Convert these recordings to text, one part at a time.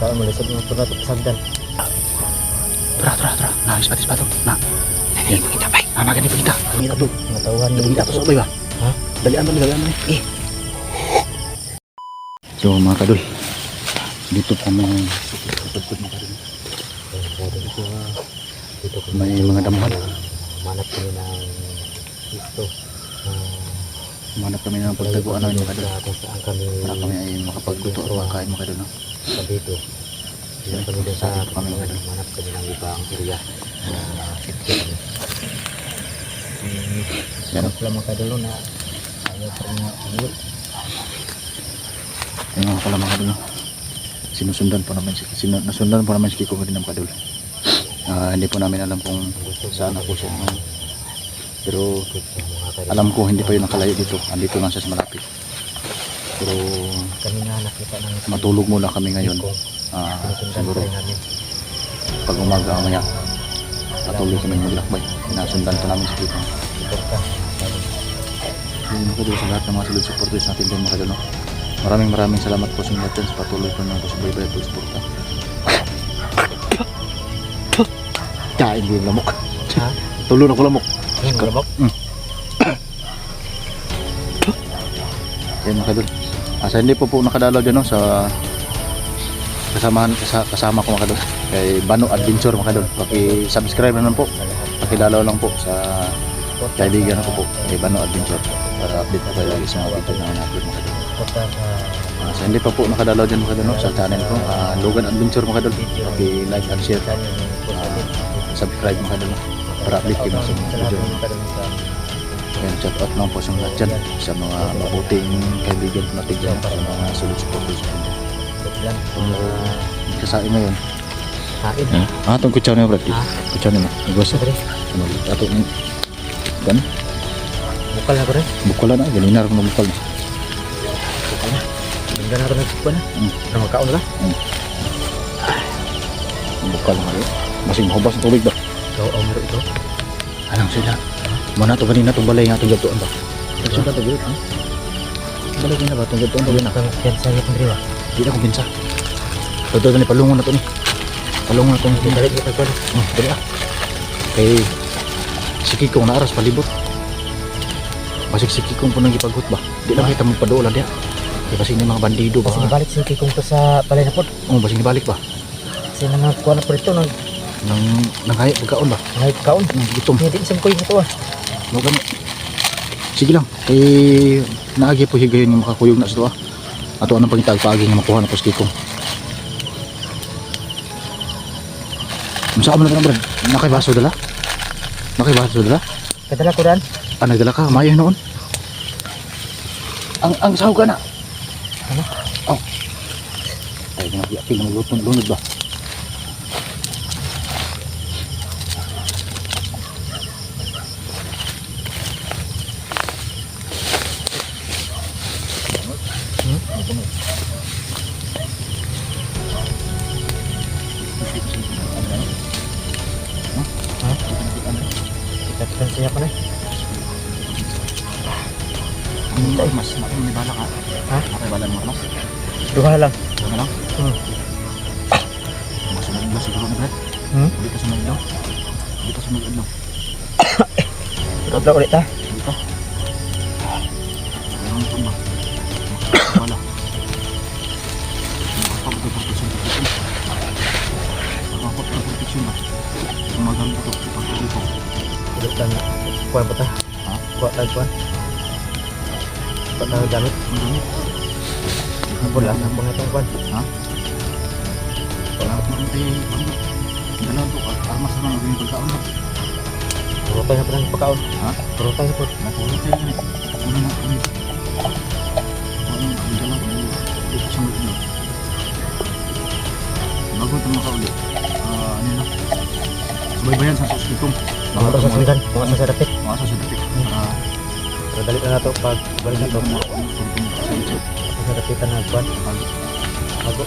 Saan malisod mo ito na ito pasagdan. Tara. Nangis patis pa ito. Na. Hindi mo kita, bay. Maganda po kita. Ang hirap doon. Matauhan Hindi kita ito sa bay ba? Ha? Dalian mo. So mga kadoy, dito pa may may mga damuhan. Manap kami ng gusto. Manap kami ng pagtaguan namin mga kadoy. Kung saan kami Para kami ay makapagluto at makain mga kadoy. sa dito. Diyan kami doon sa Kami mga kadoy. manap kami ng ibang area. Yan. Wala mga kadulo na ayaw pa rin mga ulit. Ayun nga pala mga kadoy. Nasundan po namin si Kiko din ng kadoy. Hindi po namin alam kung saan ako siya. Pero alam ko hindi pa yun nakalayo dito. Andito lang siya sa malapit. Pero Kami nga nakita ng matulog muna kami ngayon. Siguro pag umaga maya patuloy kami maglakbay. Nasundan pa namin si Kiko. Yun po sa lahat ng mga solid supporters natin din mga kadoy. Maraming salamat po sa inyo natin sa patuloy po ng pasubaybay at suporta. Kain ko yung lamok. Ha? Tulo na ko lamok. Ayun, malabak. Yan mga kadol. Sa hindi po nakadalaw dyan no, sa kasama ko mga kadol. Kay Bano Adventure mga kadol. Paki-subscribe na lang po. Pakidalaw lang po sa kaibigan ako po. Kay Bano Adventure. Para update po kayo lagi sa mga video na upload mga kadol. Sa hindi pa po nakadalaw dyan mga kadol no, sa channel ko. Logan Adventure mga kadol. Paki-like and share. Subscribe mga kadol no, para update kayo sa mga video. Ayan, shout out lang po sa lahat dyan, sa mga mabuting kaibigan natin dyan, sa mga solid supporters po dyan. Kasain ngayon. Kain. Itong kutsaw na yun, Brad. Kutsaw na yun. Nagwasa. Ato yung gan. Bukal na ko rin. Bukal na. Galinar ko na bukal na. Bukal na. Ganda na ko nagkukwa na. Na magkaon na. Bukal na rin. Masing mahubas ng tubig ba? Ikaw ang muro ito. Alam sila. Muna ito kanina itong balay nga itong jabtuan ba? Saan ba ito gilid? Balay nga ba itong jabtuan ba? Ang piyansa niya pang riwa. Hindi na kumpinsa. Ito ni palungon na ito ni. Palungon na ito ni. Dali kita ko. Dali ah. Kay si Kikong naaras palibot. Basig si Kikong po nang ipagot ba? Di lang kita magpadoola diya. Kaya basig ni mga bandido ba? Kasi nibalik si Kikong to sa balay na pod. Basig nibalik ba? Kasi nangakuha na po ito. Nanghaya pagkaon ba? Nangayip kaon. Gutom. Hindi isang ko yung ito ah. Gani. Sige lang. Kay naagi po higayon yung makakuyog na sa ito ah. Ato anong pangitag paagi nga makuha na po sa Kikong. Saan mo na Brad? Nakaibaso dala? Nakaibaso dala? Kadala ko rin. Nagdala ka? Mayo noon? Ang sahog ka na? Ano? Oh. Ay, pinag-iapin na lunod ba? Kita siya pa na. Ay, mas may bala ka? Ha? May bala mo mas? Duha lang. Ano lang? Masunod ba siguro na Brad? Hindi ka sunod daw? Hindi ka sunod daw? Dobla ulit ha. Dito? Ano ito ba? Wala. Makapag-protection ba? Makapag-protection ba? Umagamit ito. Pagkakito. Ulit lang. Kuhan pa ta. Ha? Kuhan. Kuhan na gamit. Ang gamit. Wala. Ang pangatong kuhan. Ha? Wala ko natin dalawang to. Armas na lang yung pagkaon ba? Puro tayo na pa ng pagkaon. Ha? Puro tayo po. Napulot tayo ganit. Ano na kami? Ano ang dalaw ko? Ito sa mga ino. Bago ito makaulit. Ano na? Subaybayan sa Soskitong. Mga sa sundan. Mga sa dapit. Mga sa dapit. Pero dali na ito. Pag balik na ito. Sa dapitan na kuhan. Bago.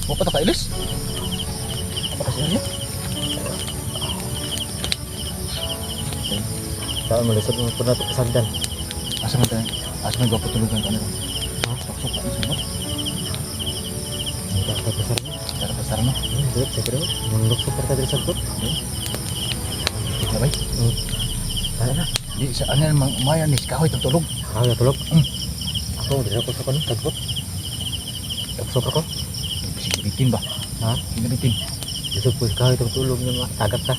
Huwag pa ito kailis. Apa kasi ano? Saan mo lisod mo po na ito kasagdan. Asa man tayo? Asa man gawa tulugan ka na rin? Ha? Paksok ka na sa mo? Hindi ka pasar mo. Tara pasar mo. Direct sa kiro. Mundok sa parka dari sagot. Tika bay? Kaya na. Di sa ano mang umayan ni kahoy tutulog. Kaya tulog. Ako, di ako sa kanon. Sagot. Tagsok ako. Sinibitin ba? Ha? Sinibitin. Lisod po kaya itong tulog niya mga tagap ka.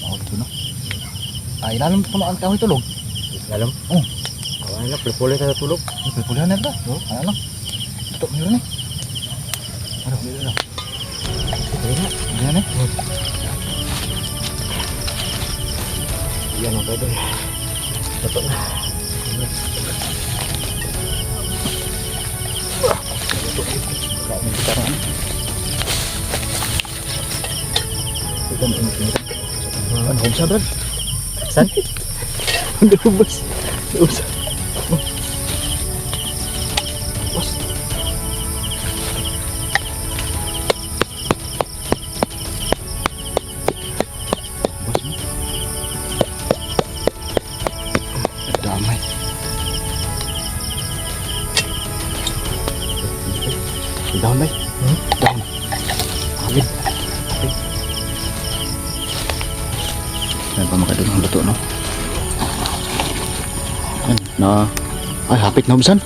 Oo, dito na. Ay, ilalim po na ang kahoy tulog. Lalam. Oh. Awan na, pulpuli tayo tulog. Pulihan na ba? Oo. Ano lang? Ito, meron na. Ano, meron na. Kaya na. Meron na. Yan ang pwede. Ito na. Kaya may bitaraan. Ito na init-init. Ano, humsa, Brad? Saan? Hindi hubas. Humsa. Hubas. Hubas mo. Damay. Down, bay. Down. Amin. Yan pa makadun ang luto, no? Yan, na... Ay, hapit na hubasan.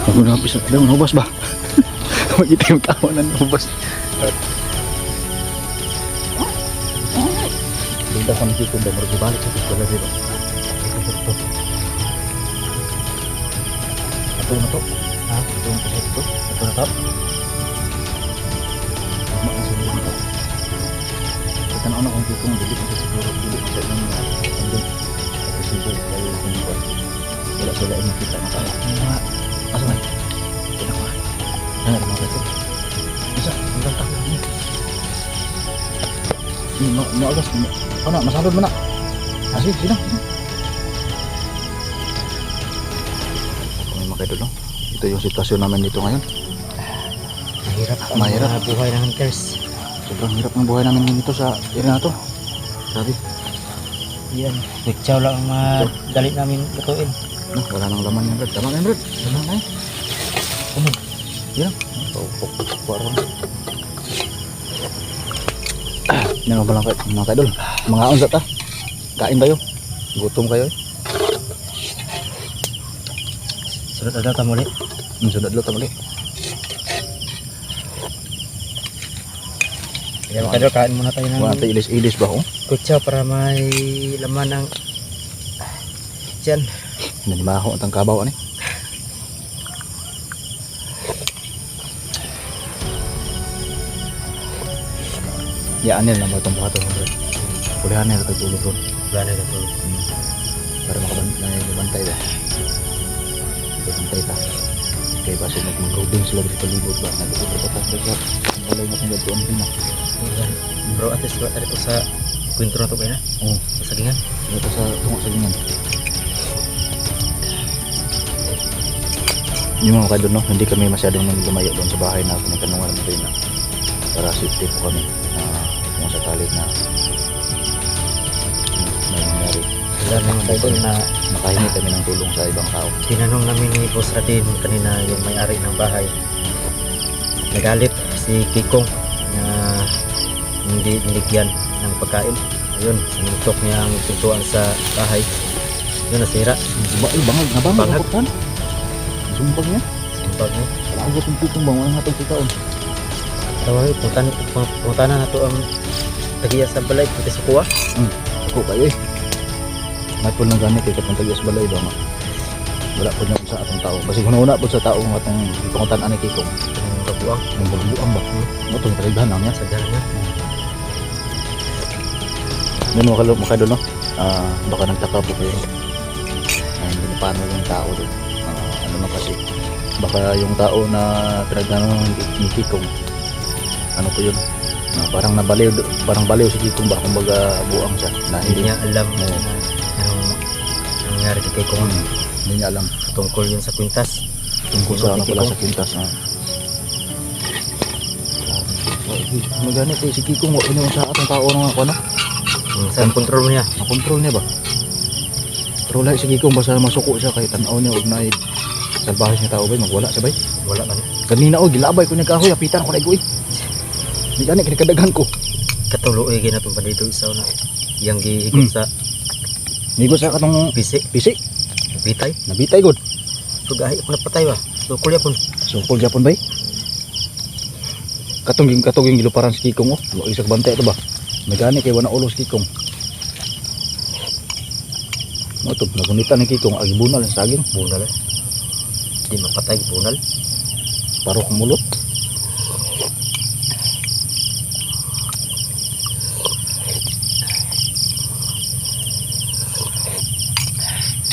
Huwag na hapis. Daw, nahubas ba? Magkita yung kawan na nahubas. Linda ko nakikita daw, marag ibalik sa pagkala dito. Ito na to. Ha? Ito na to sa ito. Ito na to. Makasuli na to. Kita na kung kung dili ko siguro dili ko sa inyo na andun kasi po kayo kung wala sila yung kita na kala mga asa man kita ko ano mo ba ito isa hanggang takbo ni mo agas ano masalod mo na asig sino kung makidol no ito yung sitwasyon namin dito ngayon Mahirap ang buhay ng hunters. sobrang hirap ng buhay namin dito sa area na to. Grabe. Yan. Picture lang ang madali namin lutuin. No, wala nang laman yan, Brad. Tama na yan, Brad. Tama na yan. Ano? Yan. Parang. Yan nga pala mga kaidol. Mga unsa ta. Kain tayo. Gutom kayo eh. Sunod na daw muli. Sunod lang muli. Kaya makadol, kain muna tayo ng Wala tayo ilis-ilis ba oh? kutsa para may laman ng tiyan. Nanimaho ang kabaw ani. Yaan nila mo itong buhato. Kulihan nila ito tulog ron. Wala na ito. Para makabantay ba. Bantay ta. Kaya basi mag-loading sila dito palibot ba. Nagkakita pa tayo sa balay mo kung gatuan din na. Bro, at least wala ito sa kwento na ito kayo na. Oo. Sa sagingan. Ito sa tungkol sa ganyan. Yung mga kadon, no? Hindi kami masyadong lumayo doon sa bahay na pinatanungan namin rin na para safety po kami na kung sakali na may nangyari. Wala na yung title na Nakahingi kami ng tulong sa ibang tao. tinanong namin ni Boss Radin kanina yung may-ari ng bahay. Nagalit si Kikong na hindi niligyan ng pagkain. Ayun, sinutok niya ang pintuan sa bahay. Yun, nasira. Bangag na bangag. Bangag. Bangag. Sumpag niya. Sumpag niya. Nakagot yung pitong bang. Walang hatong kitaon. Tawag, punta na ito ang tagiya sa balay, pati sa kuwa. Ako kayo eh. May po lang gamit eh. Katong tagias balay ba nga. Wala po niya sa atong tao. Kasi una po sa tao ng atong pangutan-an ni Kikong. Ang kabuang, Ang balubuan ba? Ito yung kalighan lang niya. sa dala niya. Yun makadol no? Baka nagtaka po kayo. Hindi na paano yung tao doon. Ano na kasi. Baka yung tao na pinagdano ni Kikong. Ano po yun? Parang nabaliw, parang baliw si Kikong ba? Kumbaga buang siya. Na Hindi niya alam na anong nangyari kay Kikong. Hindi niya alam. Tungkol yun sa kwintas. Tungkol sa ano pala sa kwintas. Maganit eh, si Kikong wala niya sa atong tao ng ako na. Saan kontrol mo niya? Makontrol niya ba? Pero lahat si Kikong basta masuko siya kay tanaw niya og naay salbahe niya tao bay magwala siya bay. Wala man. Kanina gilabay ko niya kahoy apitan ko na igoy. Di gani kinikadagan ko. Katuloy ginatong bandido isaw na. Yang gihigot sa Nigo sa katong pisi. pisi, Bitay. nabitay gud. So gahi ko napatay ba? So kulya pun. Sungkol gyapon bay. Katong giluparan si Kikong oh. Wa isag bantay to ba? Nagani kay wala ulo si Kikong. Mo to nagunitan ni Kikong agi bunal sa saging. Bunal eh. Di mapatay bunal. Parok mulot.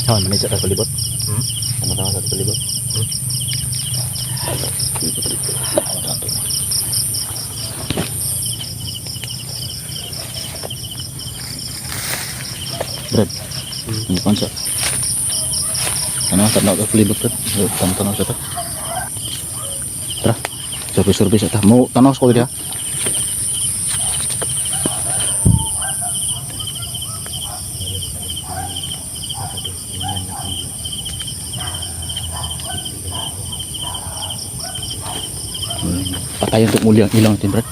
Saan man sa palibot? Ano sa palibot? Brad, ini konsa. Ano sa na palibot Brad? Tanaw sa ta. Tara. Service ta. Mau tanaw ko dia. Patay untuk mulia hilang tin Brad.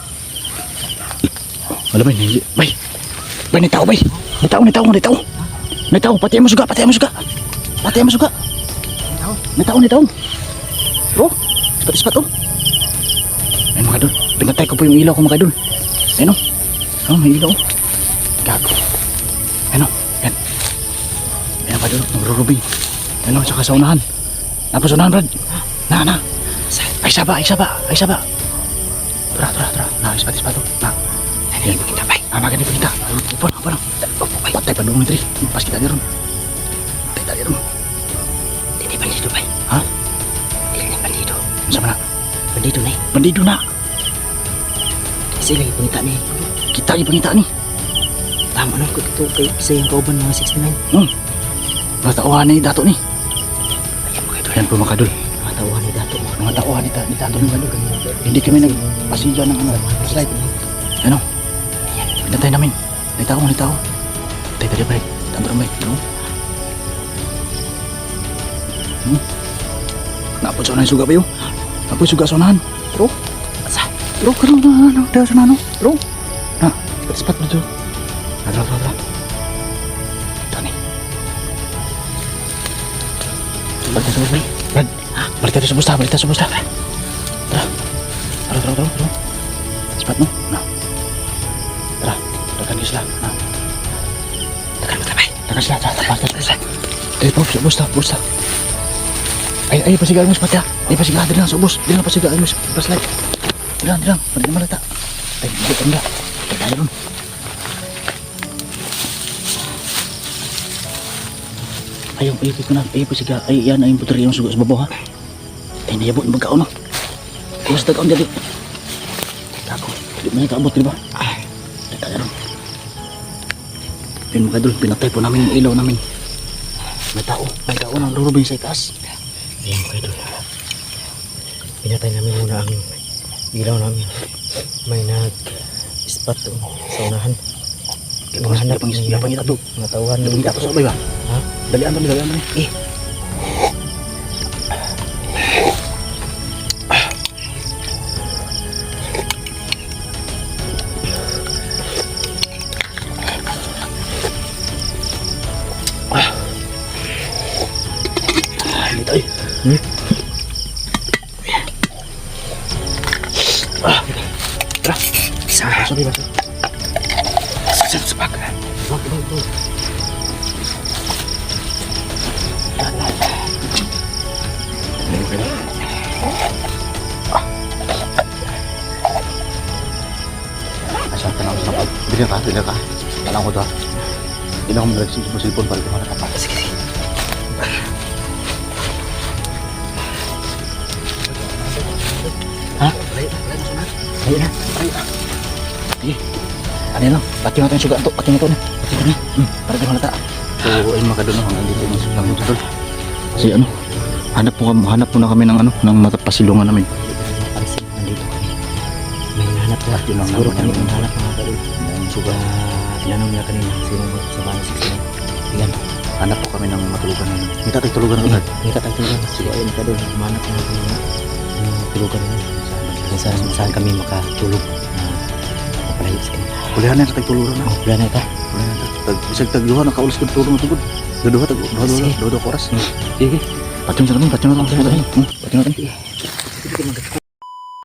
Alam bay, bay. Bay ni tao bay. Ni tao, patay mo suga. Patay mo suga. Ni tao. Bro, cepat oh. Ay mga idol, pinatay ko po yung ilaw ko mga idol. Ayun oh. Oh, may ilaw. Gago. Ayun oh. Yan. Yan mga idol, nagrurubing. Ayun oh, saka sa unahan. Napos unahan Brad. Na. Ay saba. Tara. Na, ispat oh. Na. Ay, kita bay. Maganda kita. Upon. Patay pa doon nitri. Pas kita di ron. Patay ron. Hindi bandido bay. Ha? Hindi na bandido. Sama na. Bandido na. Sila ipangita ni. Kita ipangita ni. Tama na ko dito kay isa yung kauban mga 69. Matauhan ni Dato ni. Ayan mga idol. Ayan po mga kadol. Matauhan ni Dato mo. Mga tauhan ni Dato ni kadol. Hindi kami nagpasilya ng slide. Ano? Pinatay namin. May tao. Tay tadi balik. Tanto ramai. Kenapa sana suga pa yun? Apa suga sonahan? Bro? Bro, karon na daw sana no? Bro? Na, cepat bro. Ada. Tani. Balik sa bay. Brad. Balik tayo sa busta. Tara. Cepat no? Na. Tara. Tekan isla. Na. Tekan bay. Tekan isla. Cepat. Sa busta. Ay pasigaan mo cepat ya. Ay pasigaan din lang sa bus. Din lang pasigaan mo sa slide. Dilang. Pwede naman lata. Ay, enggak. Kaya ron. Ayaw, ko na. Ay pasiga. Ay, yan ay yung puteri yung suga sa babaw ha. Ay, nayabot yung magkaon no. Kaya sa tagaon dali. Ako, hindi mo nakaabot diba? Ay, kaya ron. Ayun mga idol, pinatay po namin yung ilaw namin. May tao ang lurubing sa itaas. Ayan mga idol. Pinatay namin muna ang ilaw namin. May nag-spot sa unahan. Mga hanap Mga pangita to. mga tauhan Labing gato sa ubay ba? Ha? Dalian mo ni. Ini tayo. Tara. Sorry ba? Sepak. Bro. Asal tenang. Bila ka. Tenang ko to. Hindi ako mag-reaction sa cellphone para kumana ka pa. Sige. Ha? Ayun na. Sige. Ano yun? Pati natin yung suga ito. Pati nito na. Para di malata. So, ayun mga kadol. Hanggang dito yung sugang yung kadol. Kasi ano, hanap po na kami ng matapasilungan namin. Nandito kami. May hanap na. Yun ang Siguro naman kami yung- ang hanap mga kaul. Ang suga. Tinanong niya kanina sino mo sa bahay 69. Yan. Hanap po kami ng matulugan namin. Kita tayo tulugan agad. Hindi ka tagtulungan. Sige, ayun ka doon. Manap na natin yung tulugan na yun. Kung saan kami makatulog na mapalayo sa kanila. Kulihan na tayo tulugan na. Oh, wala na ito. Kulihan na tayo. Bisag tagduha nakaulas ko tulong tugod. Sige. Duha oras. Sige. Patyong sa kami, patyong na lang. Patyong natin. Sige, mag-